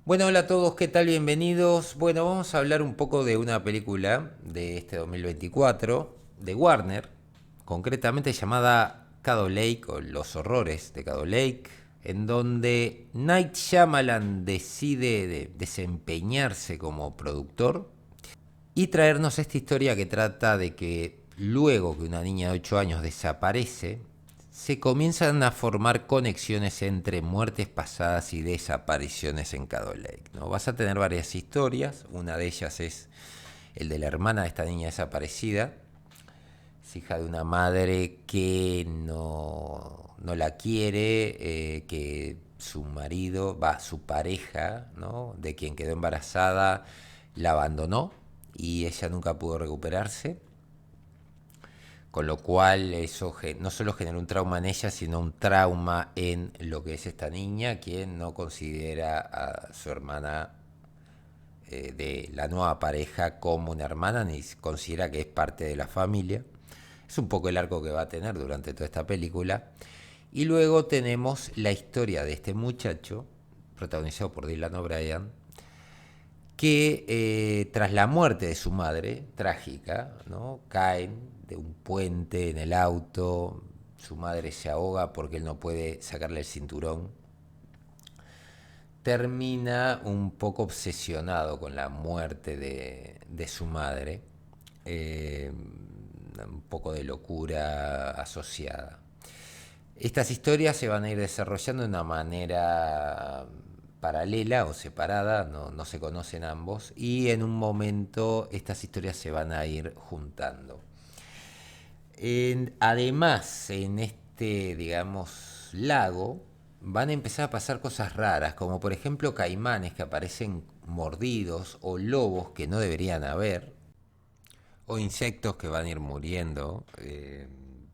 Bueno, hola a todos, ¿qué tal? Bienvenidos. Bueno, vamos a hablar un poco de una película de este 2024 de Warner, concretamente llamada Shadow Lake o Los Horrores de Shadow Lake, en donde Night Shyamalan decide desempeñarse como productor y traernos esta historia que trata de que luego que una niña de 8 años desaparece, se comienzan a formar conexiones entre muertes pasadas y desapariciones en Caddo Lake, ¿no? Vas a tener varias historias, una de ellas es el de la hermana de esta niña desaparecida, es hija de una madre que no la quiere, que su marido, su pareja, ¿no? De quien quedó embarazada, la abandonó y ella nunca pudo recuperarse. Con lo cual eso no solo generó un trauma en ella, sino un trauma en lo que es esta niña, quien no considera a su hermana de la nueva pareja como una hermana, ni considera que es parte de la familia. Es un poco el arco que va a tener durante toda esta película. Y luego tenemos la historia de este muchacho, protagonizado por Dylan O'Brien, que tras la muerte de su madre, trágica, ¿no? Caen de un puente en el auto, su madre se ahoga porque él no puede sacarle el cinturón, termina un poco obsesionado con la muerte de su madre, eh, un poco de locura asociada. Estas historias se van a ir desarrollando de una manera paralela o separada, no se conocen ambos, y en un momento estas historias se van a ir juntando. Además, en este, digamos, lago, van a empezar a pasar cosas raras, como por ejemplo caimanes que aparecen mordidos o lobos que no deberían haber, o insectos que van a ir muriendo.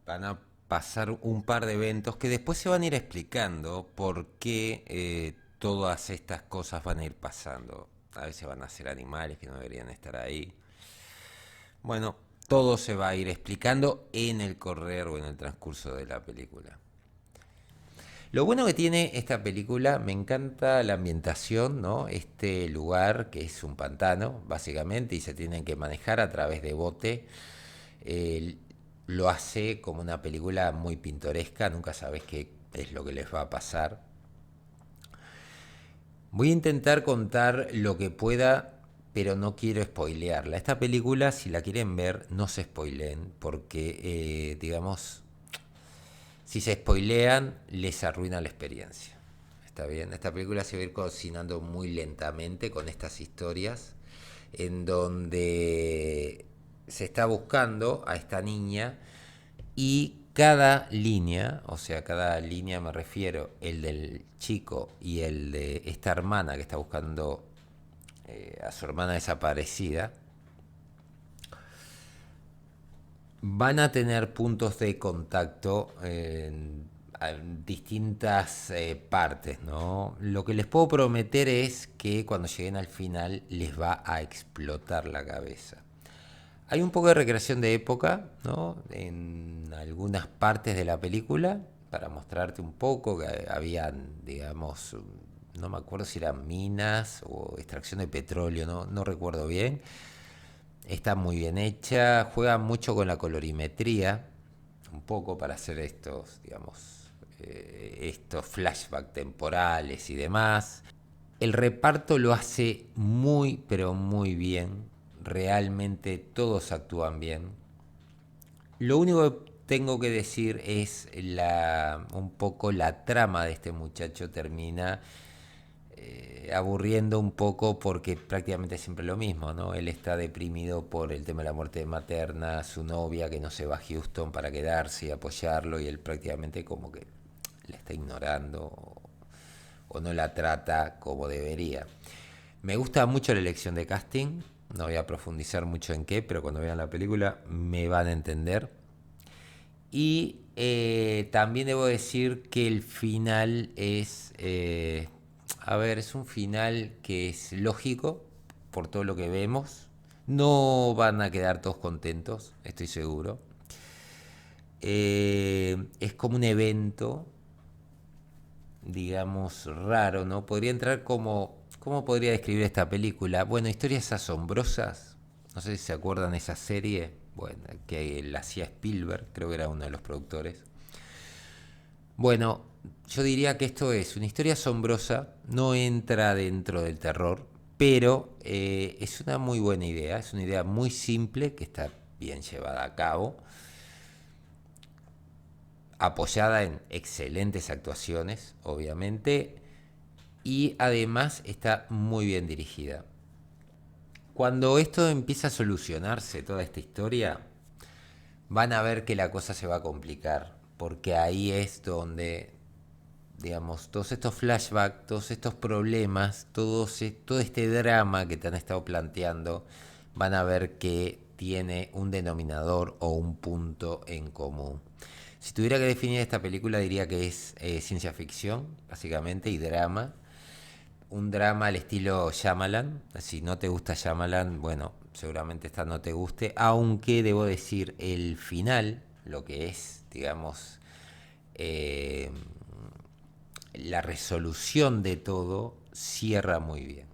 Van a pasar un par de eventos que después se van a ir explicando por qué todas estas cosas van a ir pasando. A veces van a ser animales que no deberían estar ahí. Bueno, todo se va a ir explicando en el correr o en el transcurso de la película. Lo bueno que tiene esta película, me encanta la ambientación, ¿no? Este lugar que es un pantano, básicamente, y se tienen que manejar a través de bote. eh, lo hace como una película muy pintoresca, nunca sabes qué es lo que les va a pasar. Voy a intentar contar lo que pueda, pero no quiero spoilearla. Esta película, si la quieren ver, no se spoileen, porque, digamos, si se spoilean, les arruina la experiencia. ¿Está bien? Esta película se va a ir cocinando muy lentamente con estas historias, en donde se está buscando a esta niña y cada línea, o sea, cada línea me refiero, el del chico y el de esta hermana que está buscando a su hermana desaparecida, van a tener puntos de contacto en distintas partes, ¿no? Lo que les puedo prometer es que cuando lleguen al final les va a explotar la cabeza. Hay un poco de recreación de época, ¿no? En algunas partes de la película, para mostrarte un poco que habían, digamos, no me acuerdo si eran minas o extracción de petróleo, no recuerdo bien. Está muy bien hecha, juega mucho con la colorimetría, un poco para hacer estos, digamos, estos flashbacks temporales y demás. El reparto lo hace muy, pero muy bien. Realmente todos actúan bien. Lo único que tengo que decir es un poco la trama de este muchacho termina aburriendo un poco porque prácticamente es siempre lo mismo, ¿no? Él está deprimido por el tema de la muerte materna, su novia que no se va a Houston para quedarse y apoyarlo y él prácticamente como que la está ignorando o no la trata como debería. Me gusta mucho la elección de casting, no voy a profundizar mucho en qué, pero cuando vean la película me van a entender. Y también debo decir que el final es, a ver, es un final que es lógico por todo lo que vemos. No van a quedar todos contentos, estoy seguro. Es como un evento, digamos, raro, ¿no? Podría entrar ¿Cómo podría describir esta película? Bueno, historias asombrosas. No sé si se acuerdan de esa serie. Bueno, que la hacía Spielberg, creo que era uno de los productores. Bueno, yo diría que esto es una historia asombrosa, no entra dentro del terror, pero es una muy buena idea, es una idea muy simple que está bien llevada a cabo, apoyada en excelentes actuaciones, obviamente, y además está muy bien dirigida. Cuando esto empieza a solucionarse, toda esta historia, van a ver que la cosa se va a complicar, porque ahí es donde, digamos, todos estos flashbacks, todos estos problemas, todo este drama que te han estado planteando, van a ver que tiene un denominador o un punto en común. Si tuviera que definir esta película, diría que es ciencia ficción, básicamente, y drama. Un drama al estilo Shyamalan. Si no te gusta Shyamalan, bueno, seguramente esta no te guste. Aunque debo decir, el final, lo que es, digamos, eh, la resolución de todo, cierra muy bien.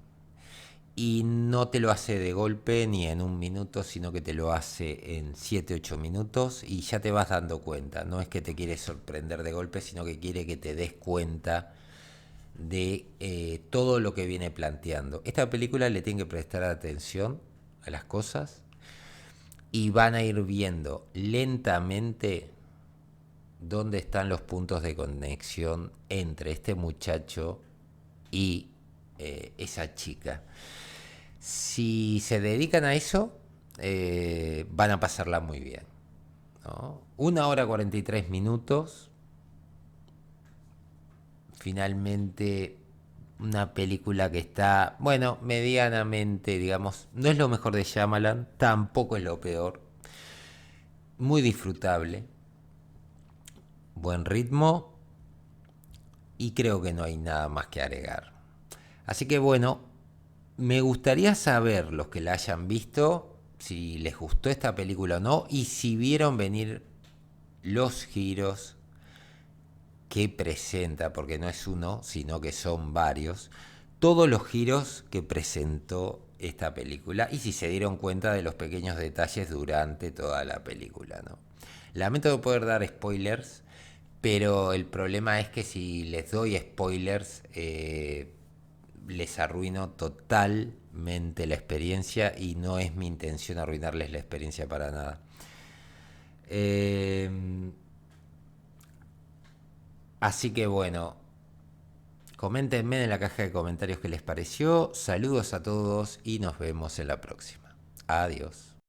Y no te lo hace de golpe ni en un minuto, sino que te lo hace en 7 u 8 minutos y ya te vas dando cuenta. No es que te quiere sorprender de golpe, sino que quiere que te des cuenta de todo lo que viene planteando. Esta película le tiene que prestar atención a las cosas y van a ir viendo lentamente dónde están los puntos de conexión entre este muchacho y esa chica. Si se dedican a eso, van a pasarla muy bien, ¿no? 1 hora 43 minutos. Finalmente, una película que está, bueno, medianamente, digamos, no es lo mejor de Shyamalan, tampoco es lo peor. Muy disfrutable, buen ritmo y creo que no hay nada más que agregar. Así que bueno, me gustaría saber los que la hayan visto, si les gustó esta película o no, y si vieron venir los giros que presenta, porque no es uno, sino que son varios, todos los giros que presentó esta película y si se dieron cuenta de los pequeños detalles durante toda la película, ¿no? Lamento no poder dar spoilers, pero el problema es que si les doy spoilers, les arruino totalmente la experiencia y no es mi intención arruinarles la experiencia para nada. Eh, Así que bueno, coméntenme en la caja de comentarios qué les pareció. Saludos a todos y nos vemos en la próxima. Adiós.